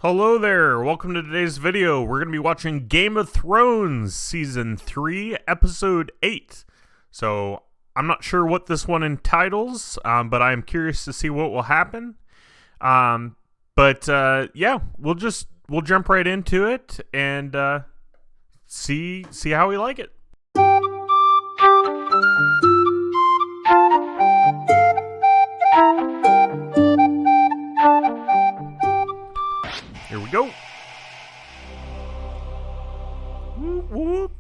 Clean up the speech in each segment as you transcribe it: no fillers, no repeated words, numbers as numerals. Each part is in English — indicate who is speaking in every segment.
Speaker 1: Hello there, welcome to today's video. We're going to be watching Game of Thrones Season 3, Episode 8. So, I'm not sure what this one entitles, but I'm curious to see what will happen. Yeah, we'll jump right into it and see how we like it. Here we go. Whoop, whoop.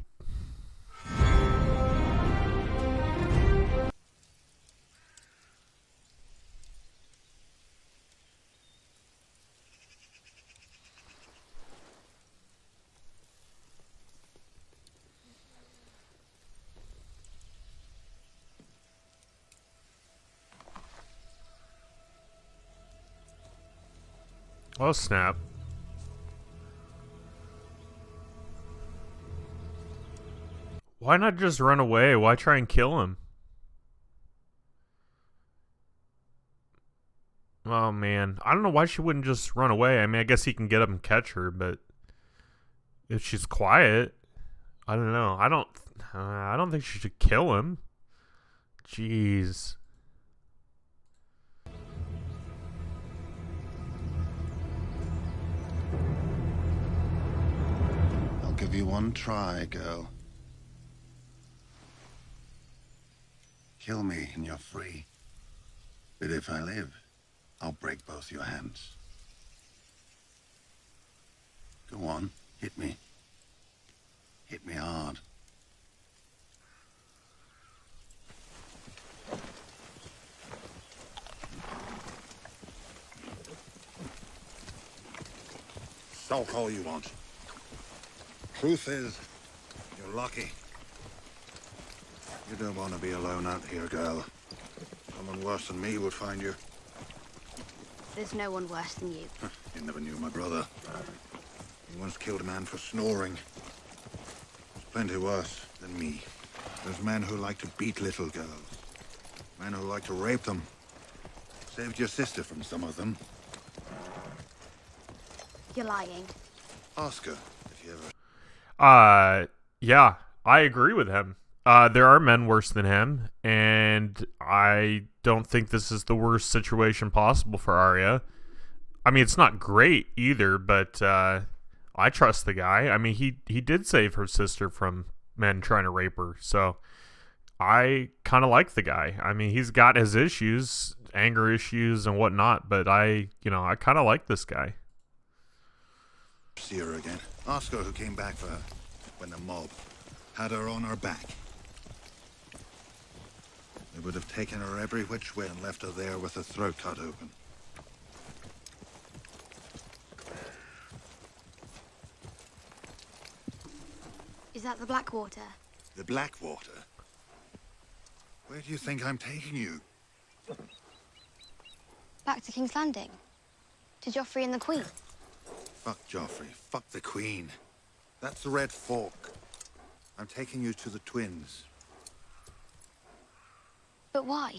Speaker 1: Oh, snap. Why not just run away? Why try and kill him? Oh, man. I don't know why she wouldn't just run away. I mean, I guess he can get up and catch her, but if she's quiet, I don't know. I don't think she should kill him. Jeez.
Speaker 2: I'll give you one try, girl. Kill me and you're free. But if I live, I'll break both your hands. Go on, hit me. Hit me hard. Sulk all you want. Truth is, you're lucky. You don't want to be alone out here, girl. Someone worse than me would find you.
Speaker 3: There's no one worse than you.
Speaker 2: You never knew my brother. He once killed a man for snoring. There's plenty worse than me. There's men who like to beat little girls. Men who like to rape them. Saved your sister from some of them.
Speaker 3: You're lying.
Speaker 2: Ask her if you ever...
Speaker 1: Yeah, I agree with him. There are men worse than him, and I don't think this is the worst situation possible for Arya. I mean, it's not great either, but I trust the guy. I mean, he did save her sister from men trying to rape her, so I kind of like the guy. I mean, he's got his issues, anger issues and whatnot, but I kind of like this guy.
Speaker 2: See her again. Ask her who came back for her when the mob had her on her back. They would have taken her every which way and left her there with her throat cut open.
Speaker 3: Is that the Blackwater?
Speaker 2: The Blackwater? Where do you think I'm taking you?
Speaker 3: Back to King's Landing? To Joffrey and the Queen?
Speaker 2: Fuck Joffrey. Fuck the Queen. That's the Red Fork. I'm taking you to the twins.
Speaker 3: But why?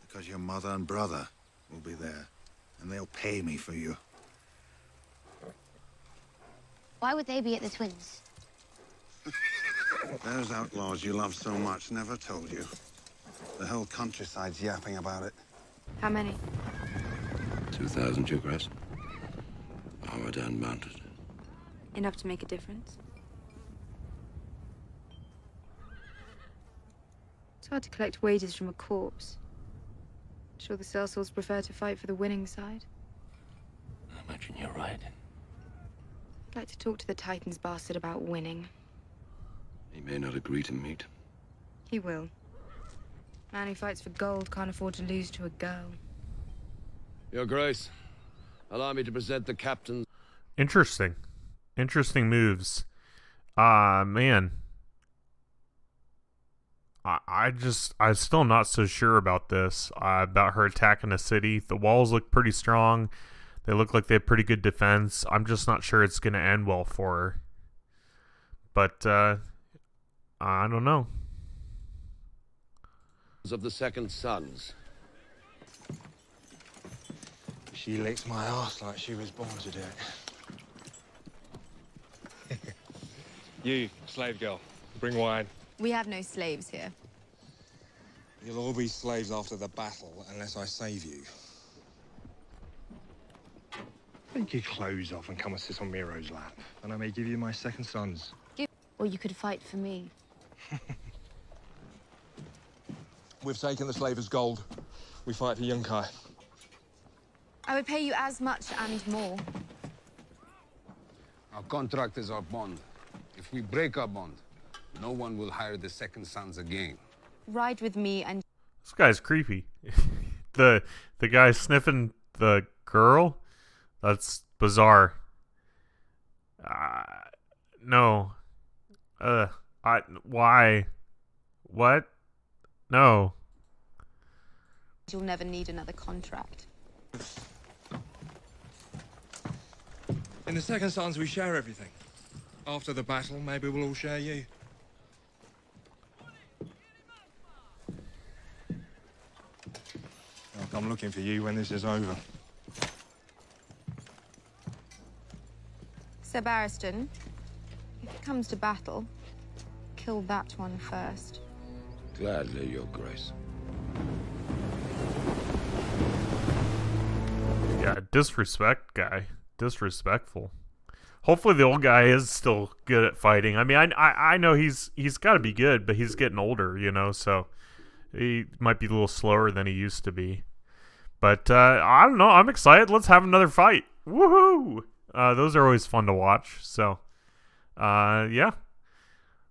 Speaker 2: Because your mother and brother will be there. And they'll pay me for you.
Speaker 3: Why would they be at the twins?
Speaker 2: Those outlaws you love so much never told you. The whole countryside's yapping about it.
Speaker 3: How many?
Speaker 4: 2,000 Jugrass. Armored and mounted.
Speaker 5: Enough to make a difference? It's hard to collect wages from a corpse. Sure the sellswords prefer to fight for the winning side.
Speaker 4: I imagine you're right.
Speaker 5: I'd like to talk to the Titans bastard about winning.
Speaker 4: He may not agree to meet.
Speaker 5: He will. Man who fights for gold can't afford to lose to a girl.
Speaker 6: Your Grace, allow me to present the captain.
Speaker 1: Interesting moves. Man, I'm still not so sure about this. About her attacking the city. The walls look pretty strong. They look like they have pretty good defense. I'm just not sure it's gonna end well for her. But I don't know.
Speaker 6: Of the Second Sons.
Speaker 7: She licked my ass like she was born to do it. You, slave girl, bring wine.
Speaker 5: We have no slaves here.
Speaker 7: You'll all be slaves after the battle, unless I save you. Take your clothes off and come and sit on Miro's lap, and I may give you my second sons.
Speaker 5: Or you could fight for me.
Speaker 7: We've taken the slavers' gold. We fight for Yunkai.
Speaker 5: I would pay you as much and more.
Speaker 8: Our contract is our bond. If we break our bond, no one will hire the second sons again.
Speaker 5: Ride with me and...
Speaker 1: This guy's creepy. the guy sniffing the girl? That's bizarre. No. Why? What? No.
Speaker 5: You'll never need another contract.
Speaker 7: In the second sons, we share everything. After the battle, maybe we'll all share you. I'll come looking for you when this is over.
Speaker 5: Sir Barristan, if it comes to battle, kill that one first.
Speaker 4: Gladly, Your Grace.
Speaker 1: Yeah, disrespect guy. Disrespectful. Hopefully the old guy is still good at fighting. I mean, I know he's got to be good, but he's getting older, you know, so he might be a little slower than he used to be. But I don't know. I'm excited. Let's have another fight. Woohoo! Those are always fun to watch. So, yeah.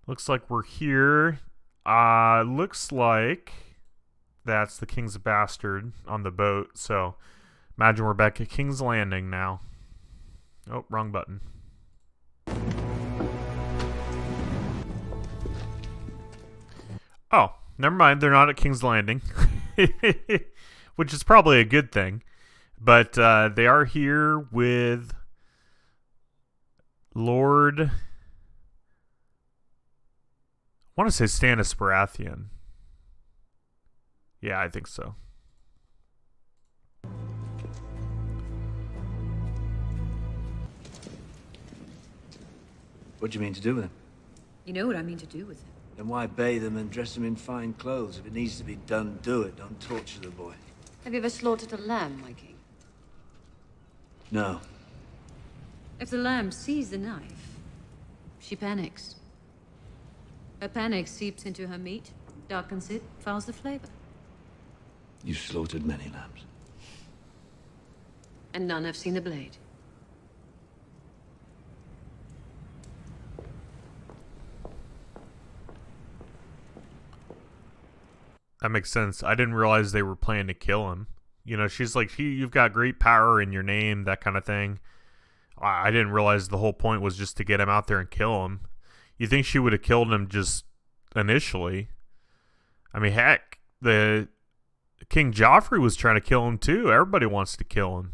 Speaker 1: Looks like we're here. Looks like that's the King's Bastard on the boat. So, imagine we're back at King's Landing now. Oh, wrong button. Oh, never mind. They're not at King's Landing. Which is probably a good thing. But they are here with Lord... I want to say Stannis Baratheon. Yeah, I think so.
Speaker 9: What do you mean to do with him?
Speaker 10: You know what I mean to do with him.
Speaker 9: Then why bathe him and dress him in fine clothes? If it needs to be done, do it. Don't torture the boy.
Speaker 10: Have you ever slaughtered a lamb, my king?
Speaker 9: No.
Speaker 10: If the lamb sees the knife, she panics. Her panic seeps into her meat, darkens it, fouls the flavor.
Speaker 9: You've slaughtered many lambs.
Speaker 10: And none have seen the blade.
Speaker 1: That makes sense. I didn't realize they were planning to kill him. You know, she's like, you've got great power in your name, that kind of thing. I didn't realize the whole point was just to get him out there and kill him. You think she would have killed him just initially? I mean, heck, the King Joffrey was trying to kill him too. Everybody wants to kill him.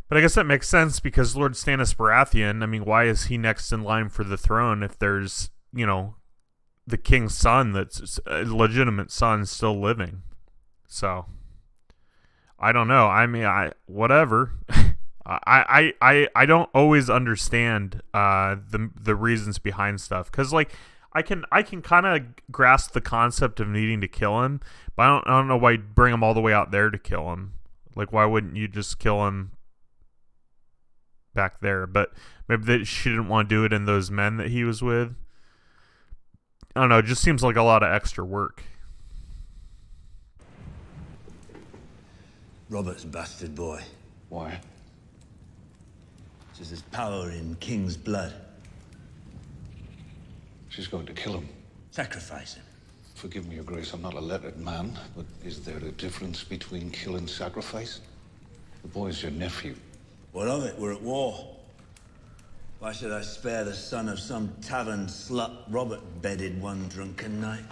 Speaker 1: But I guess that makes sense because Lord Stannis Baratheon, I mean, why is he next in line for the throne if there's, you know, the king's son that's a legitimate son still living? So I don't know. I mean, whatever. I don't always understand the reasons behind stuff, because like I can kind of grasp the concept of needing to kill him, but I don't know why you'd bring him all the way out there to kill him. Like, why wouldn't you just kill him back there? But maybe she didn't want to do it in those men that he was with. I don't know. It just seems like a lot of extra work.
Speaker 9: Robert's bastard boy.
Speaker 8: Why?
Speaker 9: Says there's power in king's blood.
Speaker 8: She's going to kill him.
Speaker 9: Sacrifice him.
Speaker 8: Forgive me, Your Grace, I'm not a lettered man, but is there a difference between kill and sacrifice? The boy's your nephew.
Speaker 9: What of it? We're at war. Why should I spare the son of some tavern slut Robert bedded one drunken night?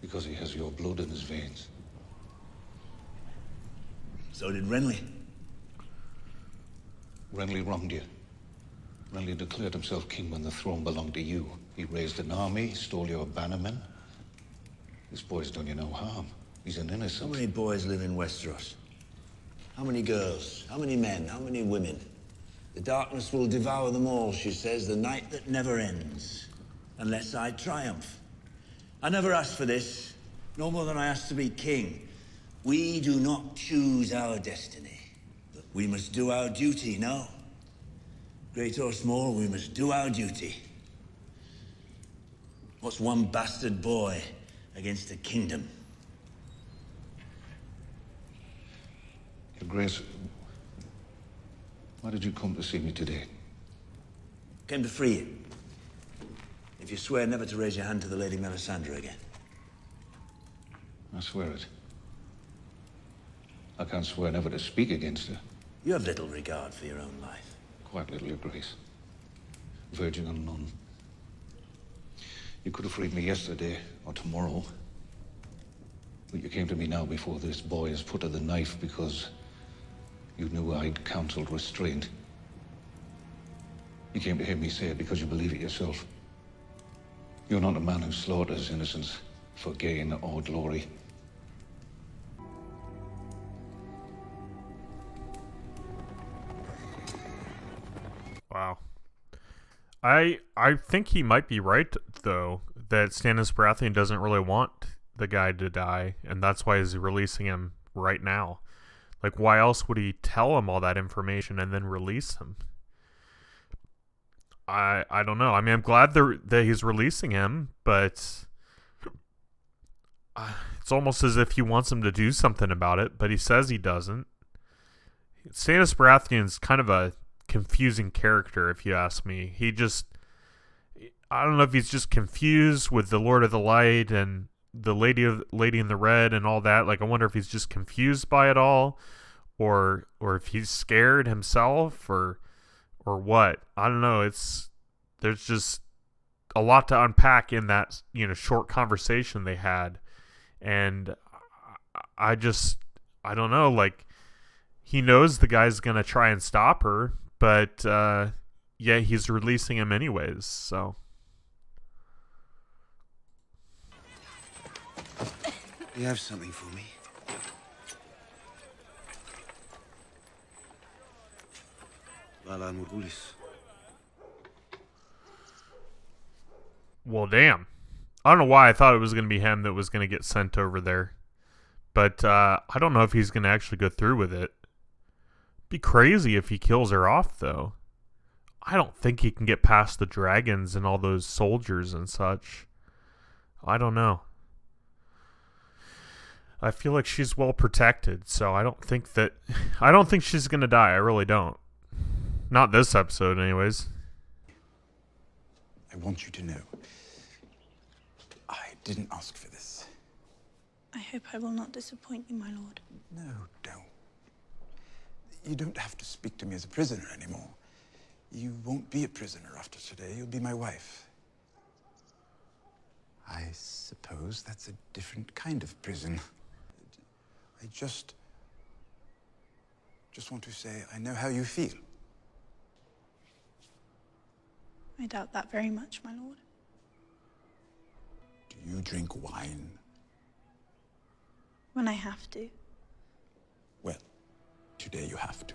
Speaker 8: Because he has your blood in his veins.
Speaker 9: So did Renly.
Speaker 8: Renly wronged you. Renly declared himself king when the throne belonged to you. He raised an army, stole your bannermen. This boy's done you no harm. He's an
Speaker 9: How
Speaker 8: innocent.
Speaker 9: many boys live in Westeros? How many girls? How many men? How many women? The darkness will devour them all, she says, the night that never ends. Unless I triumph. I never asked for this, no more than I asked to be king. We do not choose our destiny. But we must do our duty, no? Great or small, we must do our duty. What's one bastard boy against a kingdom?
Speaker 8: Your Grace, why did you come to see me today?
Speaker 9: Came to free you. If you swear never to raise your hand to the Lady Melisandre again.
Speaker 8: I swear it. I can't swear never to speak against her.
Speaker 9: You have little regard for your own life.
Speaker 8: Quite little, Your Grace. Virgin and nun. You could have freed me yesterday or tomorrow. But you came to me now before this boy is put to the knife because you knew I'd counseled restraint. You came to hear me say it because you believe it yourself. You're not a man who slaughters innocents for gain or glory.
Speaker 1: Wow. I think he might be right, though, that Stannis Baratheon doesn't really want the guy to die, and that's why he's releasing him right now. Like, why else would he tell him all that information and then release him? I don't know. I mean, I'm glad that he's releasing him, but it's almost as if he wants him to do something about it, but he says he doesn't. Stannis Baratheon's kind of a confusing character, if you ask me. I don't know if he's just confused with the Lord of the Light and the Lady in the Red and all that. Like, I wonder if he's just confused by it all, or if he's scared himself, or what. I don't know. There's just a lot to unpack in that, short conversation they had, and I don't know. Like, he knows the guy's gonna try and stop her, but yeah, he's releasing him anyways. So.
Speaker 2: You have something for me? Vala Morghulis.
Speaker 1: Well, damn. I don't know why I thought it was going to be him that was going to get sent over there. But I don't know if he's going to actually go through with it. Be crazy if he kills her off, though. I don't think he can get past the dragons and all those soldiers and such. I don't know. I feel like she's well protected, so I don't think she's going to die. I really don't. Not this episode, anyways.
Speaker 11: I want you to know, I didn't ask for this.
Speaker 12: I hope I will not disappoint you, my lord.
Speaker 11: No, don't. You don't have to speak to me as a prisoner anymore. You won't be a prisoner after today. You'll be my wife. I suppose that's a different kind of prison. I just want to say I know how you feel.
Speaker 12: I doubt that very much, my lord.
Speaker 11: Do you drink wine?
Speaker 12: When I have to.
Speaker 11: Well, today you have to.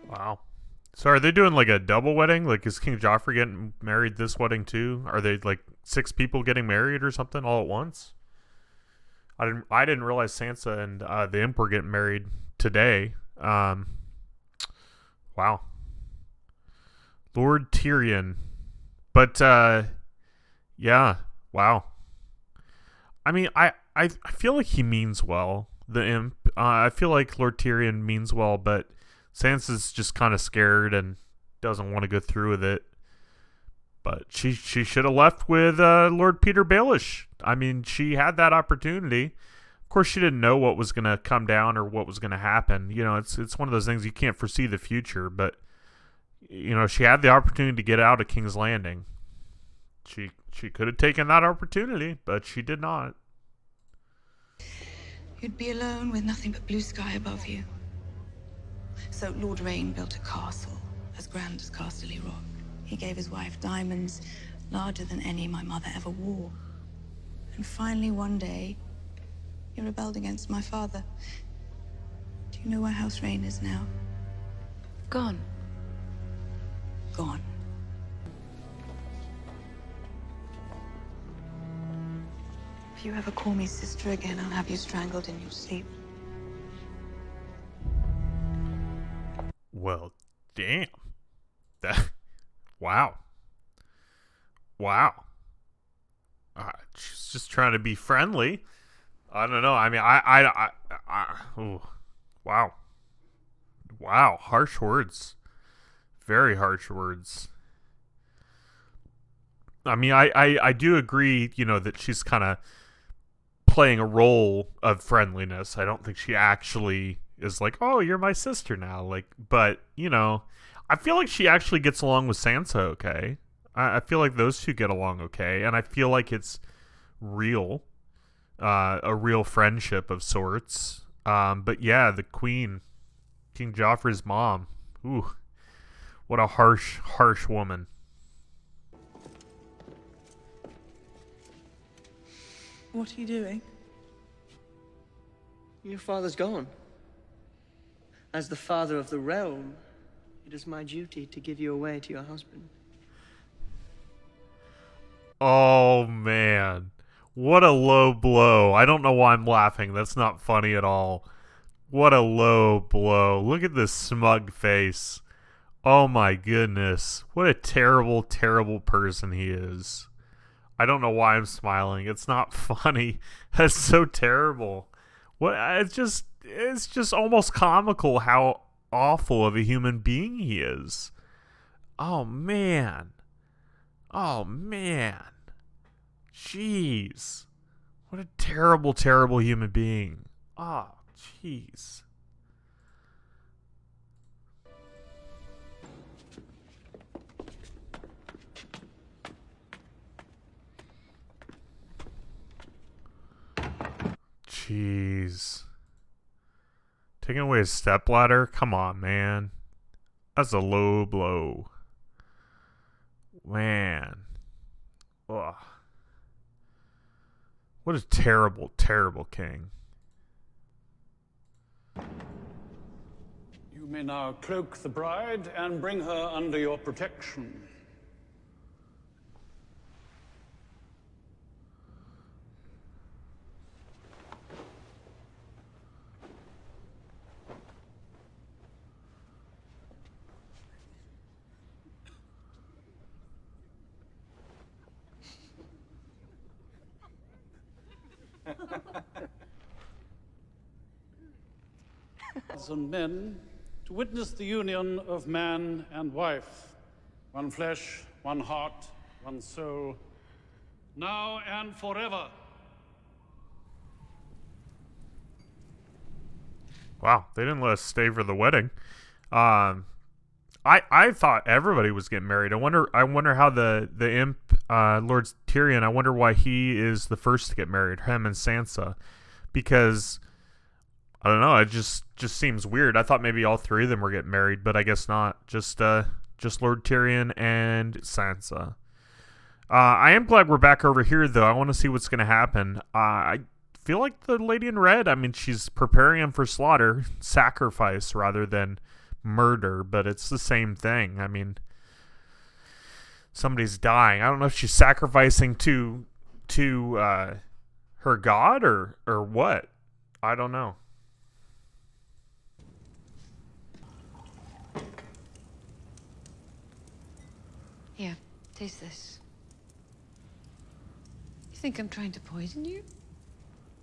Speaker 1: Wow. So are they doing like a double wedding? Like, is King Joffrey getting married this wedding too? Are they like 6 people getting married or something all at once? I didn't realize Sansa and the Imp were getting married today. Wow. Lord Tyrion. But yeah, wow. I mean, I feel like he means well, the Imp. I feel like Lord Tyrion means well, but Sansa's just kind of scared and doesn't want to go through with it. But she should have left with Lord Peter Baelish. I mean, she had that opportunity. Of course, she didn't know what was going to come down or what was going to happen. You know, it's one of those things you can't foresee the future. But, you know, she had the opportunity to get out of King's Landing. She could have taken that opportunity, but she did not.
Speaker 13: You'd be alone with nothing but blue sky above you. So Lord Rain built a castle as grand as Casterly Rock. He gave his wife diamonds, larger than any my mother ever wore. And finally, one day, he rebelled against my father. Do you know where House Rain is now?
Speaker 5: Gone.
Speaker 13: Gone. If you ever call me sister again, I'll have you strangled in your sleep.
Speaker 1: Well, damn. That. Wow. Wow. She's just trying to be friendly. I don't know. I mean, ooh. Wow. Wow. Harsh words. Very harsh words. I mean, I do agree, you know, that she's kind of playing a role of friendliness. I don't think she actually is like, oh, you're my sister now. Like, but, you know, I feel like she actually gets along with Sansa okay. I feel like those two get along okay. And I feel like it's real. A real friendship of sorts. But yeah, the queen, King Joffrey's mom. Ooh, what a harsh, harsh woman.
Speaker 12: What are you doing?
Speaker 14: Your father's gone. As the father of the realm, it is my duty to give you away to your husband.
Speaker 1: Oh, man. What a low blow. I don't know why I'm laughing. That's not funny at all. What a low blow. Look at this smug face. Oh, my goodness. What a terrible, terrible person he is. I don't know why I'm smiling. It's not funny. That's so terrible. What? It's just almost comical how awful of a human being he is. Oh, man. Oh, man. Jeez. What a terrible, terrible human being. Oh, jeez. Jeez. Taking away his stepladder? Come on, man. That's a low blow. Man. Ugh. What a terrible, terrible king.
Speaker 15: You may now cloak the bride and bring her under your protection. And men to witness the union of man and wife, one flesh, one heart, one soul, now and forever.
Speaker 1: Wow, they didn't let us stay for the wedding. I thought everybody was getting married. I wonder how the imp, Lord Tyrion, I wonder why he is the first to get married, him and Sansa, because I don't know, it just seems weird. I thought maybe all three of them were getting married, but I guess not. Just Lord Tyrion and Sansa. I am glad we're back over here, though. I want to see what's going to happen. I feel like the lady in red, I mean, she's preparing him for slaughter, sacrifice rather than murder, but it's the same thing. I mean, somebody's dying. I don't know if she's sacrificing to her god or what. I don't know.
Speaker 10: Here, taste this. You think I'm trying to poison you?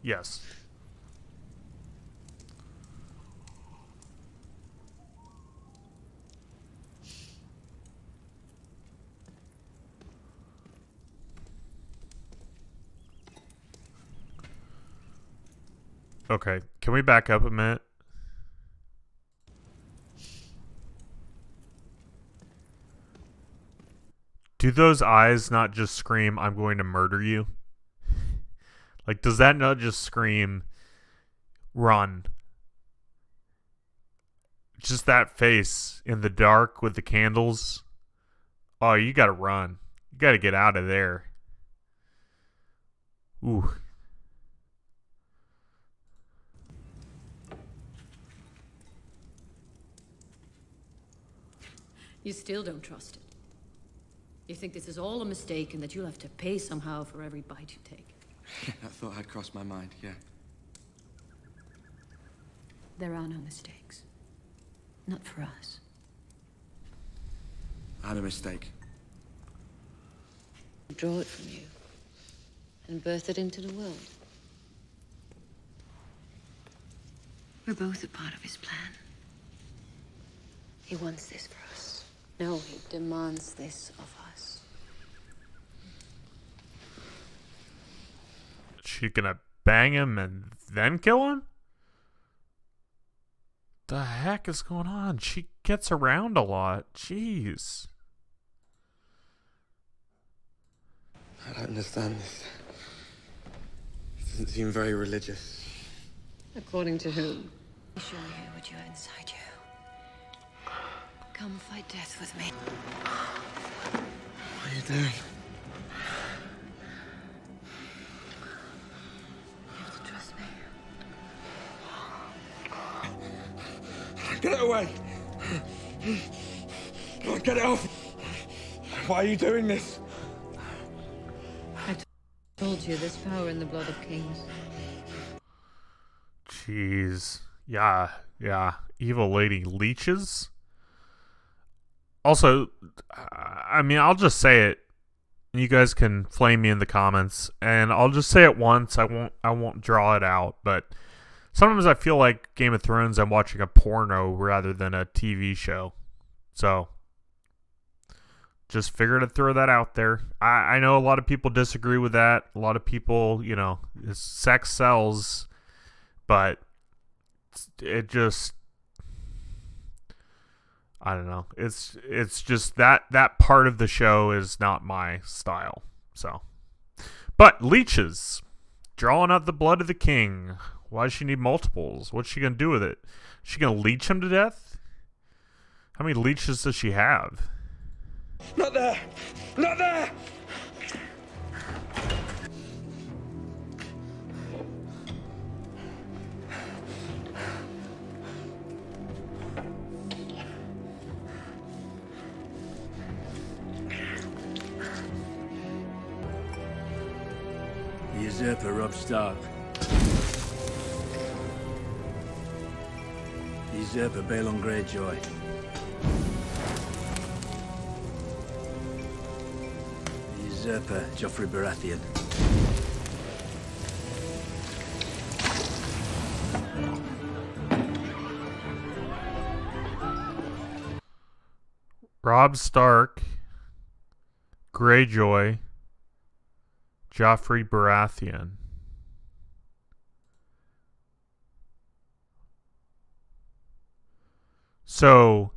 Speaker 1: Yes. Okay, can we back up a minute? Do those eyes not just scream, I'm going to murder you? Like, does that not just scream, run? Just that face in the dark with the candles. Oh, you gotta run. You got to get out of there. Ooh.
Speaker 10: You still don't trust it. You think this is all a mistake and that you'll have to pay somehow for every bite you take.
Speaker 16: That thought had crossed my mind, yeah.
Speaker 10: There are no mistakes. Not for us.
Speaker 16: I had a mistake.
Speaker 10: Draw it from you and birth it into the world. We're both a part of his plan. He wants this for us. No, he demands this of us.
Speaker 1: She gonna bang him and then kill him? The heck is going on? She gets around a lot. Jeez.
Speaker 16: I don't understand this. It doesn't seem very religious.
Speaker 10: According to whom? Show you what you have inside you. Come fight death with me.
Speaker 16: What are you doing?
Speaker 10: You have to trust me.
Speaker 16: Get it away! Get it off! Why are you doing this?
Speaker 10: I told you there's power in the blood of kings.
Speaker 1: Jeez. Yeah. Evil lady leeches. Also, I mean, I'll just say it. You guys can flame me in the comments, and I'll just say it once. I won't draw it out, but sometimes I feel like Game of Thrones, I'm watching a porno rather than a TV show. So, just figured to throw that out there. I know a lot of people disagree with that. A lot of people, sex sells, but it just, I don't know. It's just that part of the show is not my style. So, but leeches, drawing out the blood of the king. Why does she need multiples? What's she gonna do with it? Is she gonna leech him to death? How many leeches does she have?
Speaker 16: Not there! Not there!
Speaker 17: The usurper Robb Stark. The usurper Balon Greyjoy. The usurper Joffrey Baratheon.
Speaker 1: Robb Stark, Greyjoy, Joffrey Baratheon. So,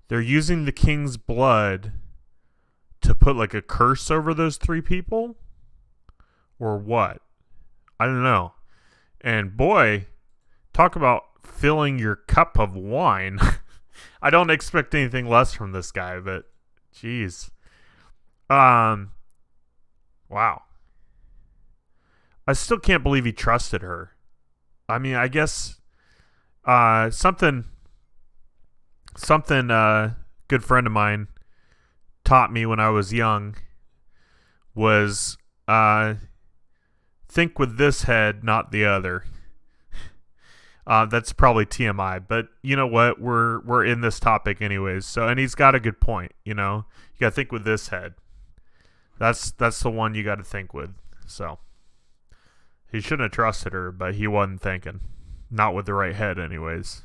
Speaker 1: they're using the king's blood to put like a curse over those three people? Or what? I don't know. And boy, talk about filling your cup of wine. I don't expect anything less from this guy, but jeez. Wow. I still can't believe he trusted her. I mean, I guess something good friend of mine taught me when I was young was think with this head, not the other. That's probably TMI, but you know what? We're in this topic anyways. So, and he's got a good point. You got to think with this head. That's the one you got to think with. So, he shouldn't have trusted her, but he wasn't thinking. Not with the right head, anyways.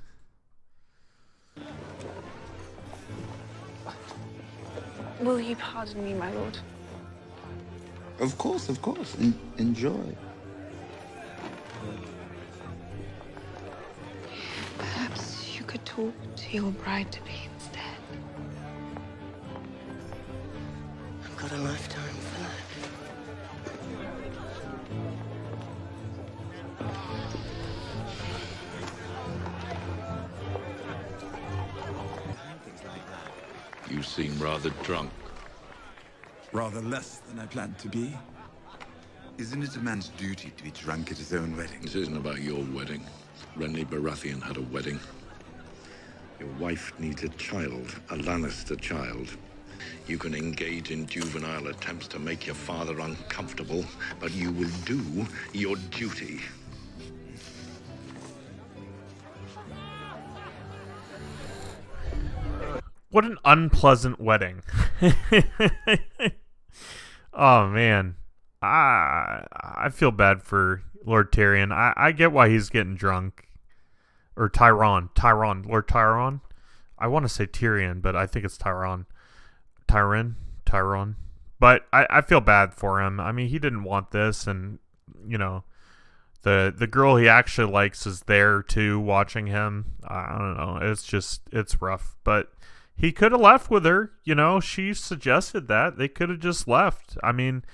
Speaker 13: Will you pardon me, my lord?
Speaker 18: Of course. Enjoy.
Speaker 13: Perhaps you could talk to your bride-to-be instead.
Speaker 14: I've got a lifetime for that.
Speaker 4: You seem rather drunk.
Speaker 11: Rather less than I planned to be.
Speaker 18: Isn't it a man's duty to be drunk at his own wedding?
Speaker 6: This isn't about your wedding. Renly Baratheon had a wedding. Your wife needs a child, a Lannister child. You can engage in juvenile attempts to make your father uncomfortable, but you will do your duty.
Speaker 1: What an unpleasant wedding. Oh, man. I feel bad for Lord Tyrion. I get why he's getting drunk. Or Lord Tyrion. I want to say Tyrion, but I think it's Tyrion. But I feel bad for him. I mean, he didn't want this, and, you know, the girl he actually likes is there, too, watching him. I don't know. It's rough. But he could have left with her. You know, she suggested that. They could have just left. I mean,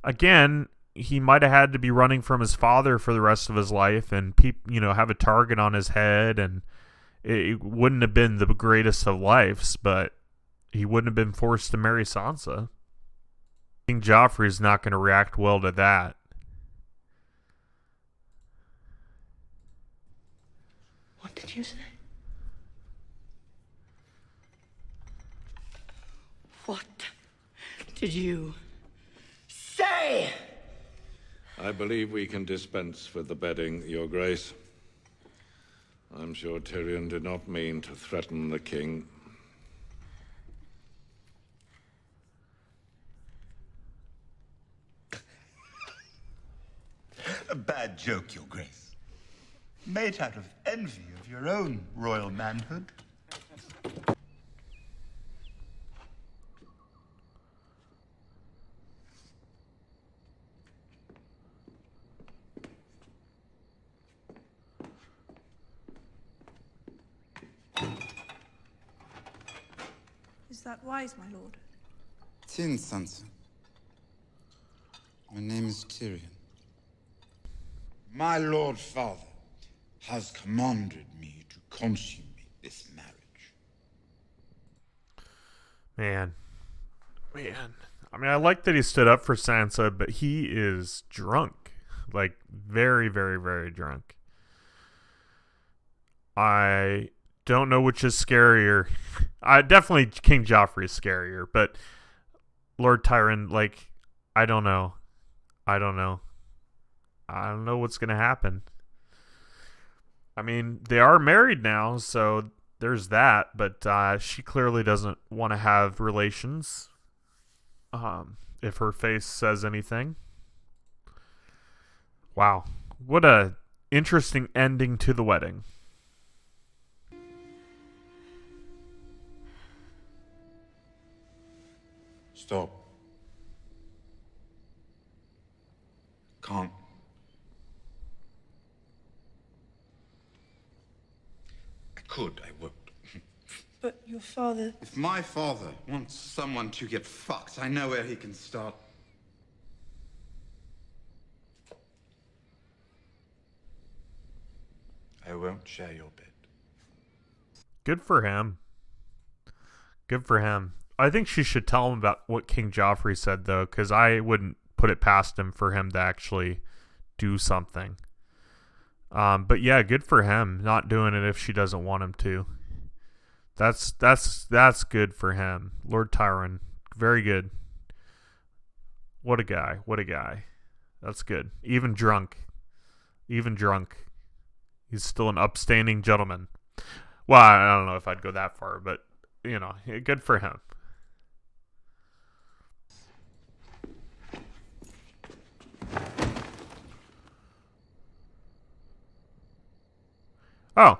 Speaker 1: again, he might have had to be running from his father for the rest of his life and, have a target on his head, and it wouldn't have been the greatest of lives, but he wouldn't have been forced to marry Sansa. King Joffrey's not going to react well to that.
Speaker 14: What did you say? What did you say?
Speaker 6: I believe we can dispense with the bedding, Your Grace. I'm sure Tyrion did not mean to threaten the king.
Speaker 18: A bad joke, Your Grace. Made out of envy of your own royal manhood.
Speaker 12: Is that wise, my lord?
Speaker 11: Tin Sansa. My name is Tyrion. My lord father has commanded me to consummate this marriage.
Speaker 1: Man. I mean, I like that he stood up for Sansa, but he is drunk. Like, very, very, very drunk. I don't know which is scarier. Definitely King Joffrey is scarier, but Lord Tyrion, like, I don't know. I don't know what's going to happen. I mean, they are married now, so there's that, but she clearly doesn't want to have relations. If her face says anything. Wow. What a interesting ending to the wedding.
Speaker 11: Stop. Can't. I could, I would.
Speaker 12: But your father...
Speaker 11: If my father wants someone to get fucked, I know where he can start. I won't share your bed.
Speaker 1: Good for him. Good for him. I think she should tell him about what King Joffrey said, though, because I wouldn't put it past him for him to actually do something. But yeah, good for him not doing it if she doesn't want him to. That's good for him. Lord Tyrion, very good. What a guy. What a guy. That's good. Even drunk. He's still an upstanding gentleman. Well, I don't know if I'd go that far, but, you know, good for him. Oh.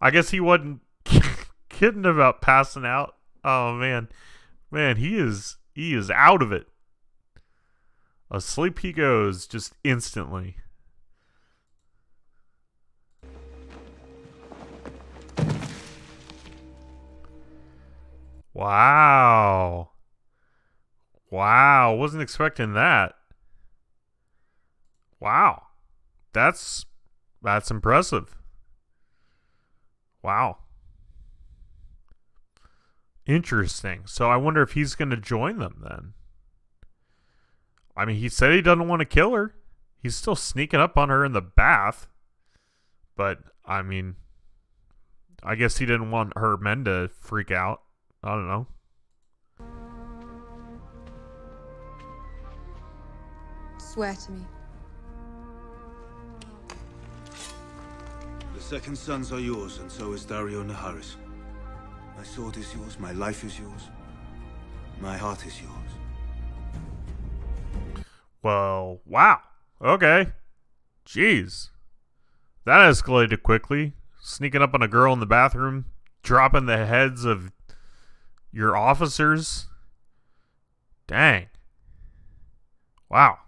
Speaker 1: I guess he wasn't kidding about passing out. Oh, man. Man, he is out of it. Asleep he goes just instantly. Wow. Wow, wasn't expecting that. Wow. That's impressive. Wow. Interesting. So I wonder if he's going to join them then. I mean, he said he doesn't want to kill her. He's still sneaking up on her in the bath. But, I mean, I guess he didn't want her men to freak out. I don't know.
Speaker 5: Swear to me.
Speaker 19: The second sons are yours, and so is Dario Naharis. My sword is yours, my life is yours, my heart is yours.
Speaker 1: Well, wow. Okay. Jeez. That escalated quickly. Sneaking up on a girl in the bathroom, dropping the heads of your officers. Dang. Wow.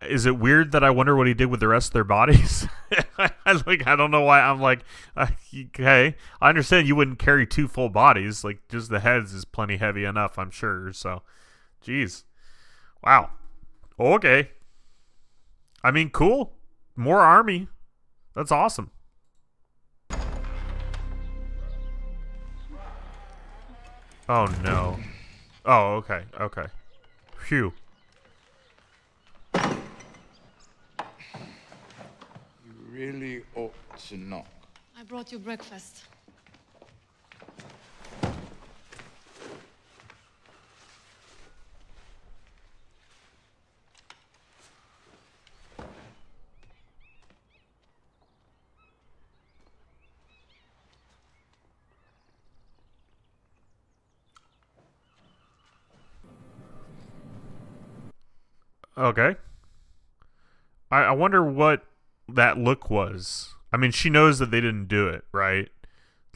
Speaker 1: Is it weird that I wonder what he did with the rest of their bodies? I don't know why. I'm like, okay. I understand you wouldn't carry 2 full bodies. Like, just the heads is plenty heavy enough, I'm sure. So, jeez. Wow. Okay. I mean, cool. More army. That's awesome. Oh, no. Oh, okay. Okay. Phew.
Speaker 18: Really ought to knock.
Speaker 13: I brought you breakfast.
Speaker 1: Okay. I wonder what that look was. I mean, she knows that they didn't do it, right?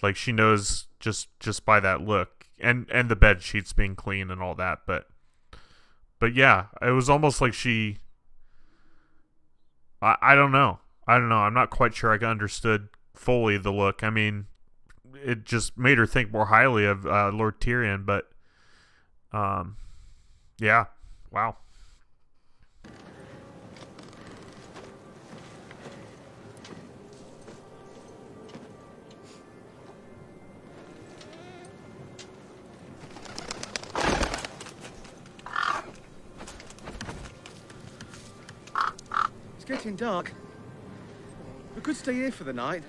Speaker 1: Like, she knows just by that look, and the bed sheets being clean and all that. But yeah, it was almost like she. I don't know. I'm not quite sure I understood fully the look. I mean, it just made her think more highly of Lord Tyrion. But yeah, wow.
Speaker 20: It's getting dark. We could stay here for the night.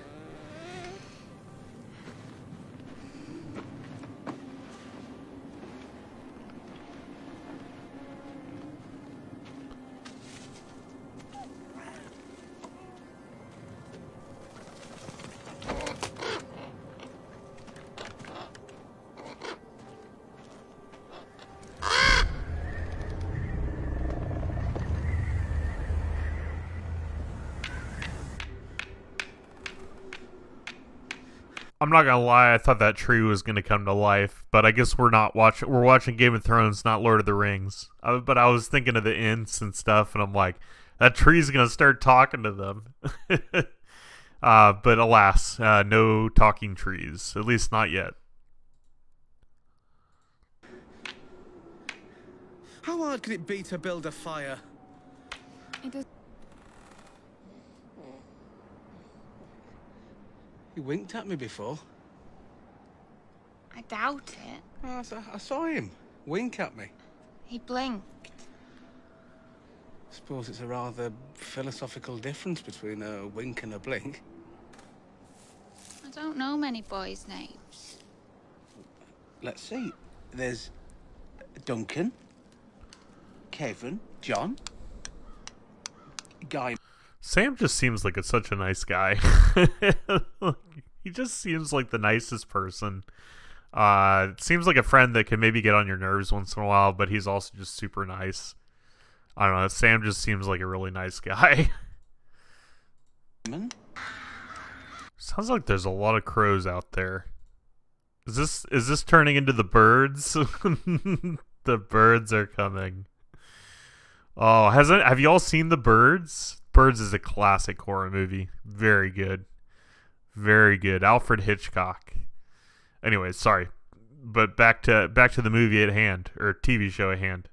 Speaker 1: I'm not gonna lie, I thought that tree was gonna come to life, but I guess we're watching Game of Thrones, not Lord of the Rings. But I was thinking of the Ents and stuff, and I'm like, that tree's gonna start talking to them. But alas, no talking trees, at least not yet.
Speaker 20: How hard could it be to build a fire? He winked at me before.
Speaker 13: I doubt it.
Speaker 20: I saw him wink at me.
Speaker 13: He blinked.
Speaker 20: I suppose it's a rather philosophical difference between a wink and a blink.
Speaker 13: I don't know many boys' names.
Speaker 20: Let's see. There's Duncan, Kevin, John, Guy.
Speaker 1: Sam just seems like such a nice guy. He just seems like the nicest person. Seems like a friend that can maybe get on your nerves once in a while, but he's also just super nice. I don't know. Sam just seems like a really nice guy. Sounds like there's a lot of crows out there. Is this turning into the birds? The birds are coming. Oh, have you all seen The Birds? Birds is a classic horror movie. Very good. Very good. Alfred Hitchcock. Anyways, sorry. But back to the movie at hand, or TV show at hand.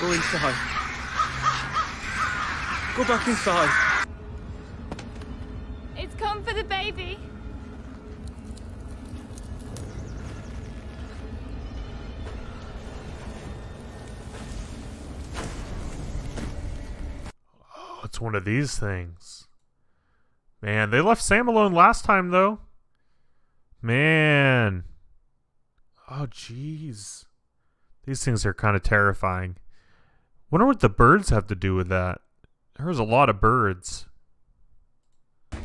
Speaker 7: Go inside. Go back inside.
Speaker 21: It's come for the baby.
Speaker 1: Oh, it's one of these things. Man, they left Sam alone last time, though. Man. Oh, jeez. These things are kind of terrifying. Wonder what the birds have to do with that. There's a lot of birds.
Speaker 21: You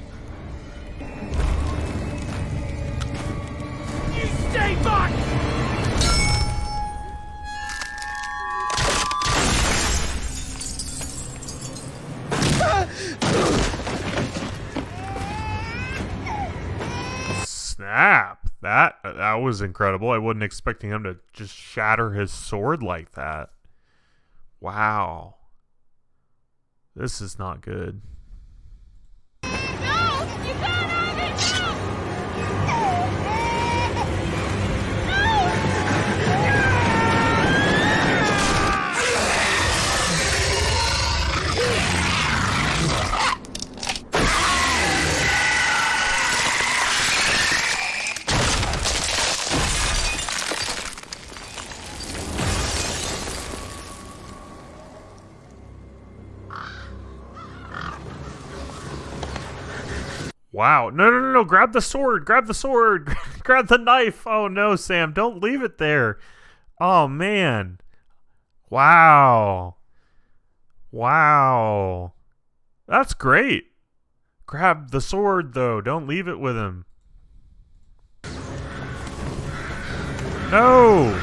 Speaker 21: stay back!
Speaker 1: Snap. That was incredible. I wasn't expecting him to just shatter his sword like that. Wow. This is not good.
Speaker 21: No! You can't have it!
Speaker 1: Wow. No. Grab the sword. Grab the sword. Grab the knife. Oh, no, Sam. Don't leave it there. Oh, man. Wow. Wow. That's great. Grab the sword, though. Don't leave it with him. No.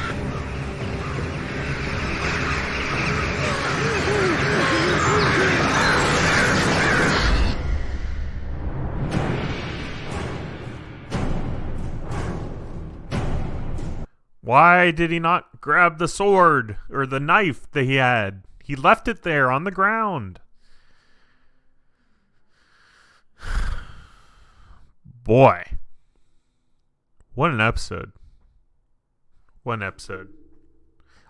Speaker 1: Why did he not grab the sword or the knife that he had? He left it there on the ground. Boy. What an episode. What an episode.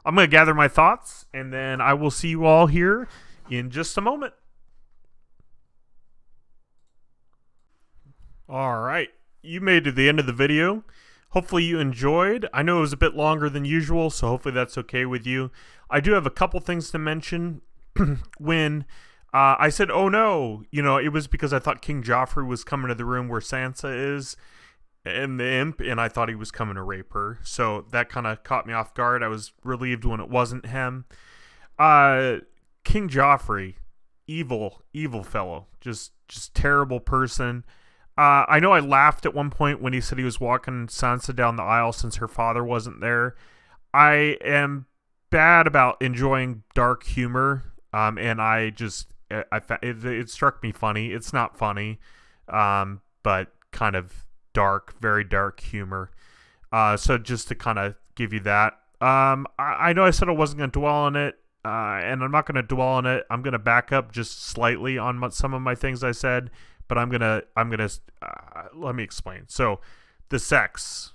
Speaker 1: I'm going to gather my thoughts, and then I will see you all here in just a moment. All right. You made it to the end of the video. Hopefully you enjoyed. I know it was a bit longer than usual, so hopefully that's okay with you. I do have a couple things to mention. When I said, oh no, it was because I thought King Joffrey was coming to the room where Sansa is and the imp, and I thought he was coming to rape her. So that kind of caught me off guard. I was relieved when it wasn't him. King Joffrey, evil fellow, just terrible person. I know I laughed at one point when he said he was walking Sansa down the aisle since her father wasn't there. I am bad about enjoying dark humor, and it struck me funny. It's not funny, but kind of dark, very dark humor. So just to kind of give you that. I know I said I wasn't going to dwell on it, and I'm not going to dwell on it. I'm going to back up just slightly on some of my things I said. But I'm gonna let me explain. So, the sex,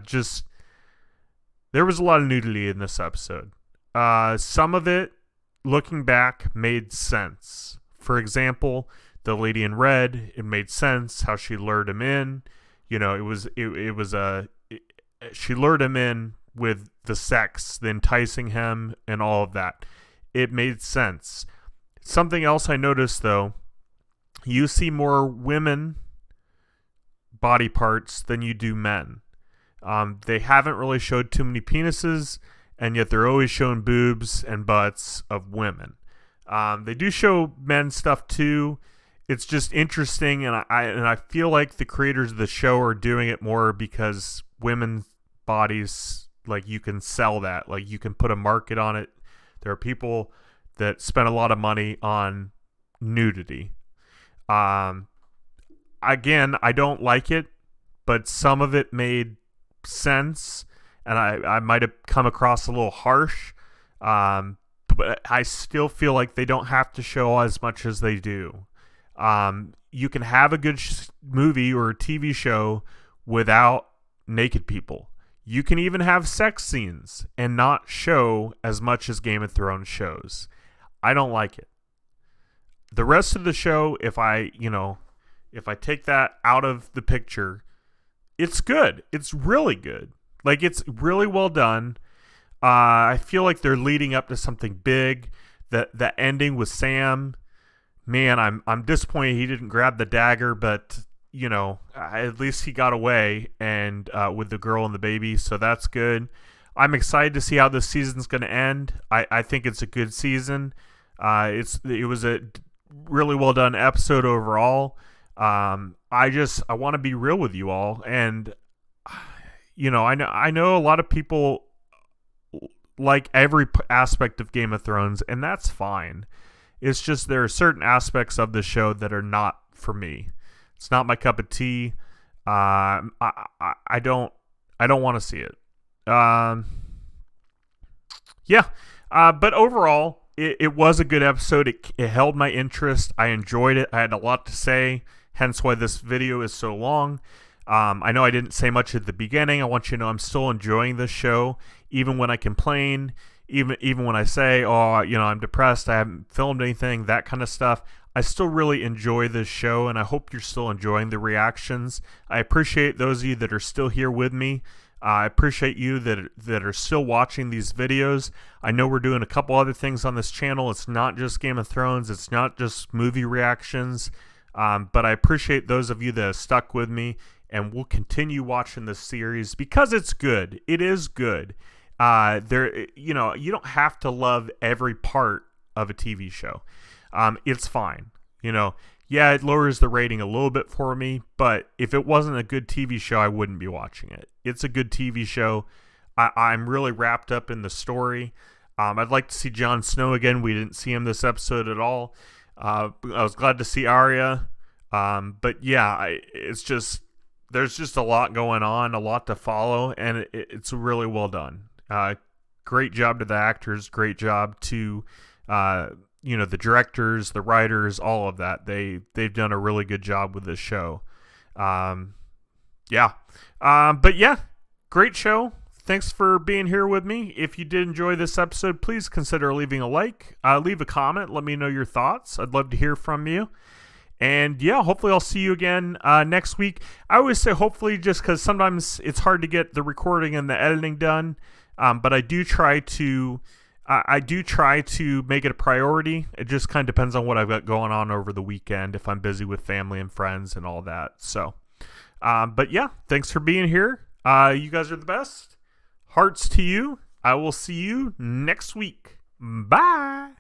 Speaker 1: just there was a lot of nudity in this episode. Some of it, looking back, made sense. For example, the lady in red, it made sense how she lured him in. She lured him in with the sex, the enticing him, and all of that. It made sense. Something else I noticed, though, you see more women body parts than you do men. They haven't really showed too many penises, and yet they're always showing boobs and butts of women. They do show men stuff too. It's just interesting, and I feel like the creators of the show are doing it more because women's bodies, like, you can sell that. Like, you can put a market on it. There are people that spend a lot of money on nudity. Again, I don't like it, but some of it made sense, and I might have come across a little harsh, but I still feel like they don't have to show as much as they do. You can have a good movie or a TV show without naked people. You can even have sex scenes and not show as much as Game of Thrones shows. I don't like it. The rest of the show, if I take that out of the picture, it's good. It's really good. Like, it's really well done. I feel like they're leading up to something big. That ending with Sam, man, I'm disappointed he didn't grab the dagger, but at least he got away and with the girl and the baby, so that's good. I'm excited to see how this season's going to end. I think it's a good season. It was a really well done episode overall. I want to be real with you all, and I know a lot of people like every aspect of Game of Thrones, and that's fine. It's just there are certain aspects of the show that are not for me. It's not my cup of tea. I don't want to see it. But overall, it was a good episode. It held my interest. I enjoyed it. I had a lot to say, hence why this video is so long. I know I didn't say much at the beginning. I want you to know I'm still enjoying this show, even when I complain, even when I say, I'm depressed, I haven't filmed anything, that kind of stuff. I still really enjoy this show, and I hope you're still enjoying the reactions. I appreciate those of you that are still here with me. I appreciate you that are still watching these videos. I know we're doing a couple other things on this channel. It's not just Game of Thrones. It's not just movie reactions. But I appreciate those of you that have stuck with me, and we'll continue watching this series because it's good. It is good. You don't have to love every part of a TV show. It's fine. Yeah, it lowers the rating a little bit for me, but if it wasn't a good TV show, I wouldn't be watching it. It's a good TV show. I'm really wrapped up in the story. I'd like to see Jon Snow again. We didn't see him this episode at all. I was glad to see Arya. But yeah, there's just a lot going on, a lot to follow, and it's really well done. Great job to the actors. Great job to the directors, the writers, all of that. They've done a really good job with this show. Great show. Thanks for being here with me. If you did enjoy this episode, please consider leaving a like, leave a comment, let me know your thoughts. I'd love to hear from you. And yeah, hopefully I'll see you again next week. I always say hopefully just because sometimes it's hard to get the recording and the editing done. But I do try to make it a priority. It just kind of depends on what I've got going on over the weekend, if I'm busy with family and friends and all that. So, but yeah, thanks for being here. You guys are the best. Hearts to you. I will see you next week. Bye.